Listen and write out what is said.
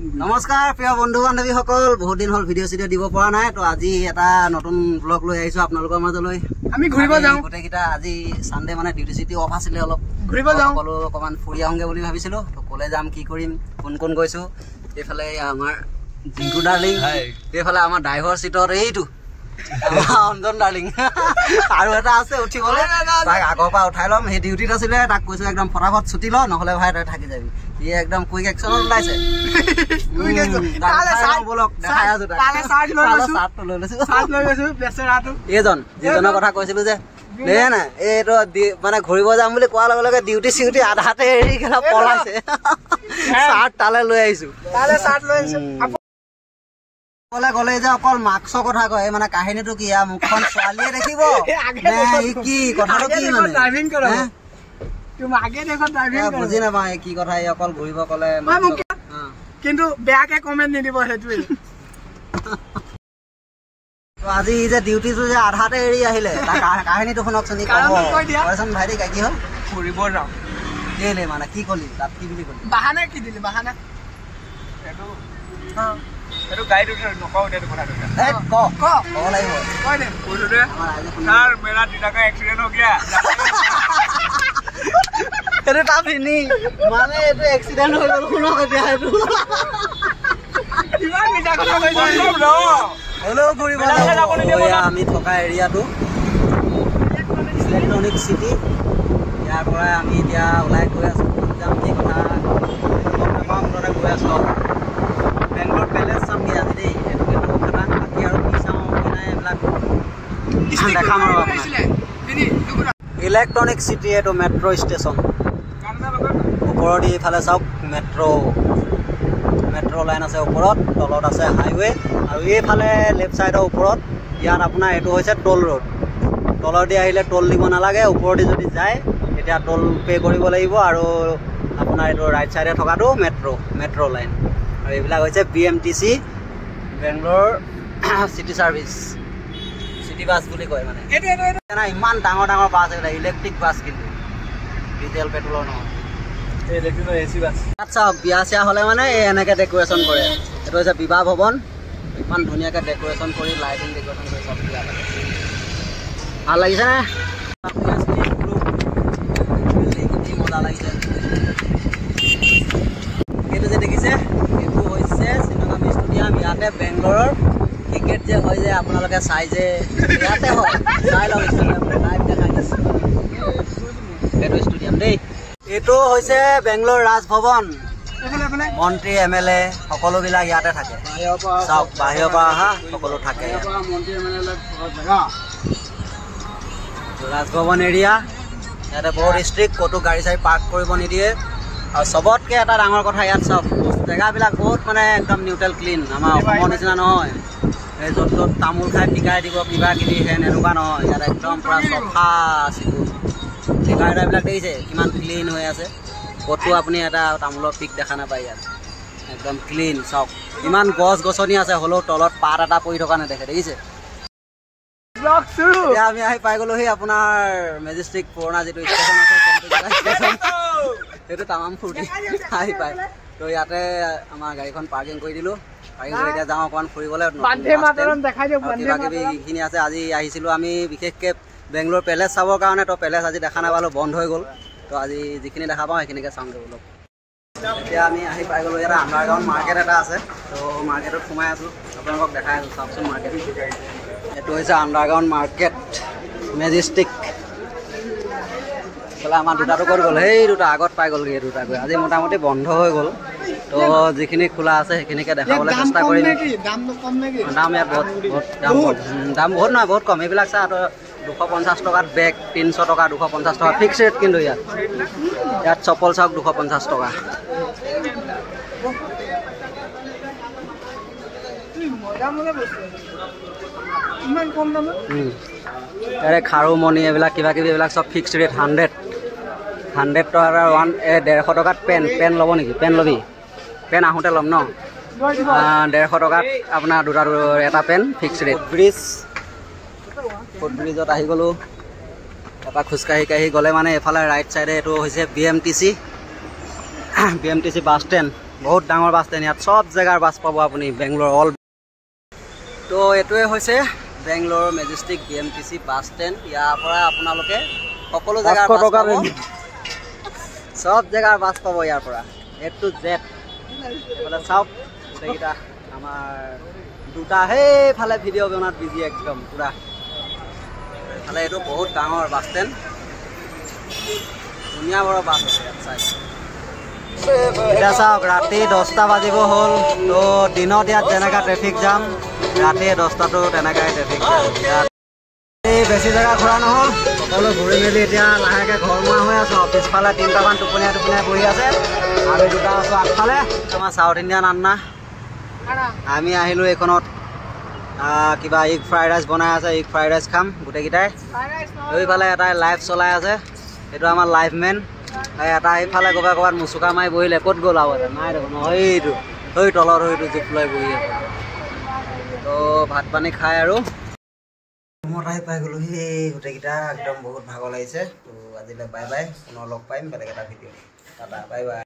নমস্কাৰ প্ৰিয় বন্ধু বান্ধৱীসকল, বহুত দিন হ'ল ভিডিঅ' চিডিঅ' দিব পৰা নাই। তো আজি এটা নতুন ব্লগ লৈ আহিছো আপোনালোকৰ মাজলৈ। আমি ঘূৰিব যাওঁ গোটেইকেইটা। আজি চানডে মানে ডিউটি চিটি অফ আছিলে, অলপ ঘূৰিব যাওঁ, সকলো অকণমান ফুৰি আহোঁগৈ বুলি ভাবিছিলো। তো ক'লে যাম, কি কৰিম, কোন কোন গৈছো। এইফালে আমাৰ জিংকু ডাৰ্লিং, এইফালে আমাৰ ড্ৰাইভাৰ চিটত এইটো অঞ্জন ডাৰ্লিং, আৰু এটা আছে উঠিবলৈ, তাক আগৰ পৰা উঠাই ল'ম। সেই ডিউটিত আছিলে, তাক কৈছো একদম ফটাফট ছুটি ল, নহ'লে ভাই তই থাকি যাবি। সি একদম কুইক একশ্যনত ওলাইছে। এইজন যিজনৰ কথা কৈছিলো যে দেই নাই, এইটো মানে ঘূৰিব যাম বুলি কোৱাৰ লগে লগে ডিউটি চিউটি আধাতে এৰি কেলা পলাইছে। চাৰ্ট তালে লৈ আহিছো, গলে যে অকল মাস্কৰ কথা কয়, মানে কাহিনীটো কি, মুখখন ছোৱালীয়ে দেখিব কি কথাটো কি মানে বুজি নাপাওঁ কি কথা। অকল ঘূৰিব কলে কিন্তু বেয়াকে কমেন্ট নিদিব সেইটোৱে। আজি যে ডিউটিটো যে আধাতে এৰি আহিলে, কাহিনীটো শুনকচোন। কচোন ভাইটি, কি হ'ল? ফুৰিব যাওঁ কেলে মানে কি কলি তাত, কি বুলি কলি? বাহানা কি দিলি? বাহানা এইটো গাইড নকওঁ দে, কথাটো ক'ব লাগিব। सर मेरा दिला का एक्सीडेंट हो गया। এটা টাফিনি মানে এটা এক্সিডেন্ট হৈ গ'ল শুনক এতিয়া। এইটো ইমান মিছা কথা কৈছ ন। হেল্ল' ঘূৰিব আমি থকা এৰিয়াটো ইলেক্ট্ৰনিক চিটি। ইয়াৰ পৰাই আমি এতিয়া ওলাই গৈ আছোঁ। যাম কি কথা গম নাপাওঁ, মুঠতে গৈ আছোঁ। বেংগলোৰ পেলেচ চামগৈ আজি দেই। এইটো কিন্তু কথা বাকী আৰু কি চাওঁ কি নাই এইবিলাক দেখাম আৰু আপোনাক। ইলেক্ট্ৰনিক চিটি, এইটো মেট্ৰ' ষ্টেচন। ওপৰত ইফালে চাওক মেট্ৰ' লাইন আছে ওপৰত, তলত আছে হাইৱে, আৰু এইফালে লেফ্ট ছাইডৰ ওপৰত ইয়াত আপোনাৰ এইটো হৈছে ট'ল ৰোড। তলেদি আহিলে ট'ল দিব নালাগে, ওপৰেদি যদি যায় তেতিয়া ট'ল পে' কৰিব লাগিব। আৰু আপোনাৰ এইটো ৰাইট ছাইডে থকাটো মেট্ৰ' লাইন। আৰু এইবিলাক হৈছে BMTC, Bangalore city service, city bus বুলি কয়। মানে ইমান ডাঙৰ ডাঙৰ বাছ, এইবিলাক ইলেক্ট্ৰিক বাছ, কিন্তু ডিজেল পেট্ৰলৰ নহয়। AC bus. আচ্ছা, বিয়া চিয়া হ'লে মানে এনেকৈ ডেক'ৰেশ্যন কৰে। এইটো হৈছে বিবাহ ভৱন। ইমান ধুনীয়াকৈ ডেক'ৰেশ্যন কৰি, লাইটিং ডেক'ৰেশ্যন কৰি চব বিয়া লাগে। ভাল লাগিছেনে? মজা লাগিছে। এইটো যে দেখিছে, এইটো হৈছে চিনেমামি ষ্টেডিয়াম। ইয়াতে বেংগলোৰৰ ক্ৰিকেট যে হয় যে আপোনালোকে চাই যে, ইয়াতে হয়, চাই লওক লাইভ দেখাই দিছে। এইটো ষ্টেডিয়াম দেই। এইটো হৈছে বেংগলোৰ ৰাজভৱন। মন্ত্ৰী MLA সকলোবিলাক ইয়াতে থাকে। চাওক, বাহিৰৰ পৰা অহা সকলো থাকে। ৰাজভৱন এৰিয়া ইয়াতে বহুত ষ্ট্ৰিক্ট, ক'তো গাড়ী চাড়ী পাৰ্ক কৰিব নিদিয়ে। আৰু চবতকৈ এটা ডাঙৰ কথা, ইয়াত চাওক জেগাবিলাক বহুত মানে একদম নিউট্ৰেল ক্লিন। আমাৰ অসমৰ নিচিনা নহয়, এই য'ত ত'ত তামোল খাই পিকাই দিব কিবা কিবি, এনেকুৱা নহয়। ইয়াত একদম পূৰা চফা চিকুণ। জেগাবিলাক দেখিছে কিমান ক্লিন হৈ আছে, ক'তো আপুনি এটা তামোলৰ পিক দেখা নাপায়। ইয়াত একদম ক্লিন। চাওক ইমান গছ গছনি আছে, হ'লেও তলত পাত এটা পৰি থকা নেদেখে, দেখিছে? এতিয়া আমি আহি পাই গ'লোহি আপোনাৰ মেজেষ্টিক পুৰণা যিটো ষ্টেচন আছে, সেইটো তামাম ফূৰ্তি আহি পায়। তো ইয়াতে আমাৰ গাড়ীখন পাৰ্কিং কৰি দিলোঁ। পাৰ্কিং কৰি এতিয়া যাওঁ অকণমান ফুৰিবলৈ, কিবা কিবি এইখিনি আছে। আজি আহিছিলোঁ আমি বিশেষকৈ বেংগলোৰ পেলেচ চাবৰ কাৰণে। তো পেলেচ আজি দেখা নাপালোঁ, বন্ধ হৈ গ'ল। তো আজি যিখিনি দেখা পাওঁ সেইখিনিকে চাওঁগৈ অলপ। এতিয়া আমি আহি পাই গ'লোঁ, ইয়াতে আণ্ডাৰগ্ৰাউণ্ড মাৰ্কেট এটা আছে। তো মাৰ্কেটত সোমাই আছোঁ, আপোনালোকক দেখাই আছোঁ। চাওকচোন মাৰ্কেট, এইটো হৈছে আণ্ডাৰগ্ৰাউণ্ড মাৰ্কেট মেজেষ্টিক। এইফালে আমাৰ দুটাটো ক'ত গ'ল? সেই দুটা আগত পাই গ'লগৈ, এই দুটা গৈ আজি মোটামুটি বন্ধ হৈ গ'ল। তো যিখিনি খোলা আছে সেইখিনিকে দেখাবলৈ চেষ্টা কৰিম। দাম ইয়াত বহুত দাম বহুত নহয়, বহুত কম। এইবিলাক চাহ 250 টকাত বেগ, 300 টকা, 250 টকা ফিক্স ৰেট। কিন্তু ইয়াত চপল চাওক 250 টকা। ইয়াৰে খাৰু মণি এইবিলাক কিবা কিবি এইবিলাক চব ফিক্স ৰেট 100 টকা। 150 টকাত পেন ল'ব নেকি? পেন ল'বি? পেন আহোঁতে ল'ম ন। 150 টকাত আপোনাৰ এটা পেন ফিক্স ৰেট। ফুট ব্ৰিজত আহি গ'লোঁ। তাৰপৰা খোজকাঢ়ি গ'লে মানে এইফালে ৰাইট চাইডে এইটো হৈছে BMTC বাছ ষ্টেণ্ড। বহুত ডাঙৰ বাছ ষ্টেণ্ড ইয়াত চব জেগাৰ বাছ পাব আপুনি বেংগলোৰ অল তো এইটোৱে হৈছে Bangalore majestic BMTC bus stand ইয়াৰ পৰা আপোনালোকে সকলো জেগাৰ বাছ পাব চব জেগাৰ বাছ পাব ইয়াৰ পৰা A to Z এইফালে চাওক গোটেইকেইটা আমাৰ দুটা সেইফালে ভিডিঅ' বনাত বিজি একদম পুৰা এইফালে এইটো বহুত ডাঙৰ বাছ ষ্টেণ্ড ধুনীয়া বড় বাছ আছে ইয়াত চাই এতিয়া চাওক ৰাতি 10টা বাজিব হ'ল তো দিনত ইয়াত যেনেকা ট্ৰেফিক জাম ৰাতি 10টাতো তেনেকাই ট্ৰেফিক জাম বেছি জেগা ঘূৰা নহ'ল সকলো ঘূৰি মেলি এতিয়া লাহেকৈ ঘৰমুৱা হৈ আছোঁ পিছফালে 3টামান টোপনীয়া বহি আছে আমি দুটা আছোঁ আগফালে আমাৰ চাউথ ইণ্ডিয়ান আন্না আমি আহিলোঁ এইখনত কিবা এগ ফ্ৰাইড ৰাইচ বনাই আছে এগ ফ্ৰাইড ৰাইচ খাম গোটেইকেইটাই এইফালে এটাই লাইভ চলাই আছে এইটো আমাৰ লাইভ মেন এটা এইফালে ক'ৰবাত মুচুকা মাৰি বহিলে ক'ত গ'ল আৰু এটা নাই দেখোন সেইটো সেই তলত সেইটো জোপ লৈ বহি আছে তো ভাত পানী খাই আৰু ৰুমত আহি পাই গ'লোঁ সেই গোটেইকেইটা একদম বহুত ভাগৰ লাগিছে তো আজিলৈ বাই বাই পুনৰ লগ পাইম বেলেগ এটা ভিডিঅ' টাটা বাই বাই